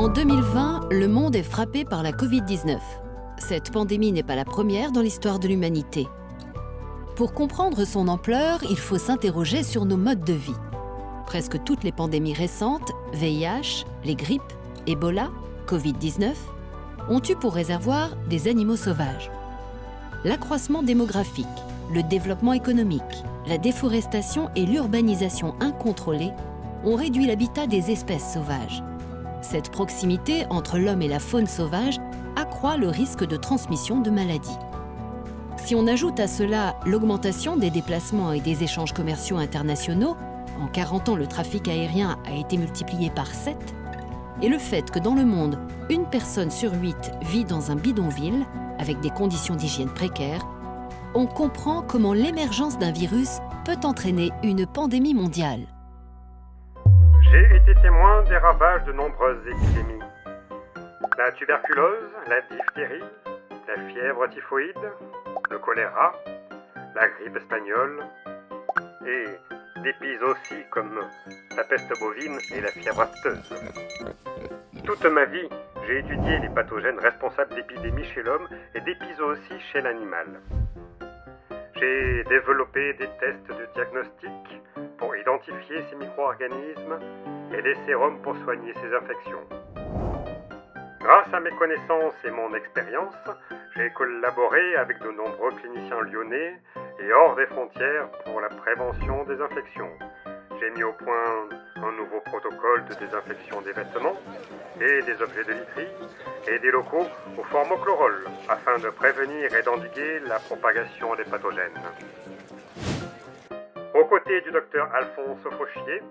En 2020, le monde est frappé par la Covid-19. Cette pandémie n'est pas la première dans l'histoire de l'humanité. Pour comprendre son ampleur, il faut s'interroger sur nos modes de vie. Presque toutes les pandémies récentes, VIH, les grippes, Ebola, Covid-19, ont eu pour réservoir des animaux sauvages. L'accroissement démographique, le développement économique, la déforestation et l'urbanisation incontrôlée ont réduit l'habitat des espèces sauvages. Cette proximité entre l'homme et la faune sauvage accroît le risque de transmission de maladies. Si on ajoute à cela l'augmentation des déplacements et des échanges commerciaux internationaux, en 40 ans le trafic aérien a été multiplié par 7, et le fait que dans le monde, une personne sur 8 vit dans un bidonville, avec des conditions d'hygiène précaires, on comprend comment l'émergence d'un virus peut entraîner une pandémie mondiale. J'ai été témoin des ravages de nombreuses épidémies. La tuberculose, la diphtérie, la fièvre typhoïde, le choléra, la grippe espagnole et d'épis aussi comme la peste bovine et la fièvre afteuse. Toute ma vie, j'ai étudié les pathogènes responsables d'épidémies chez l'homme et d'épizooties chez l'animal. J'ai développé des tests de diagnostic pour identifier ces micro-organismes et des sérums pour soigner ces infections. Grâce à mes connaissances et mon expérience, j'ai collaboré avec de nombreux cliniciens lyonnais et hors des frontières pour la prévention des infections. J'ai mis au point un nouveau protocole de désinfection des vêtements et des objets de literie et des locaux au formochlorol afin de prévenir et d'endiguer la propagation des pathogènes. Aux côtés du docteur Alphonse Fauchier,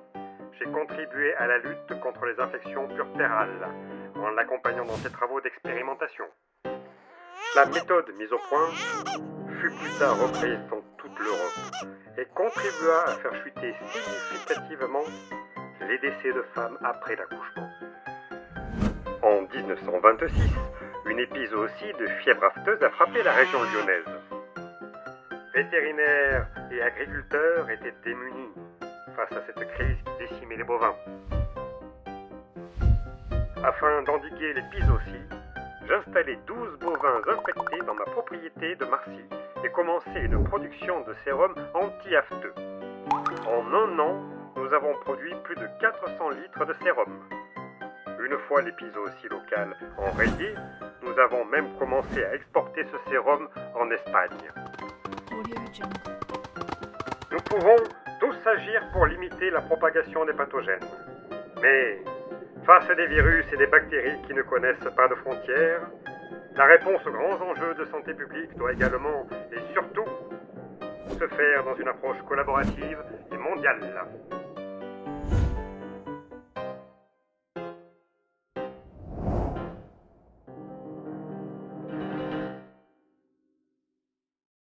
j'ai contribué à la lutte contre les infections puerpérales en l'accompagnant dans ses travaux d'expérimentation. La méthode mise au point fut plus tard reprise dans toute l'Europe et contribua à faire chuter significativement les décès de femmes après l'accouchement. En 1926, une épizootie de fièvre afteuse a frappé la région lyonnaise. Vétérinaires et agriculteurs étaient démunis face à cette crise qui décimait les bovins. Afin d'endiguer l'épizootie, j'installai 12 bovins infectés dans ma propriété de Marcy et commençai une production de sérum anti-afteux. En un an, nous avons produit plus de 400 litres de sérum. Une fois l'épizootie locale enrayée, nous avons même commencé à exporter ce sérum en Espagne. Nous pouvons tous agir pour limiter la propagation des pathogènes. Mais face à des virus et des bactéries qui ne connaissent pas de frontières, la réponse aux grands enjeux de santé publique doit également et surtout se faire dans une approche collaborative et mondiale.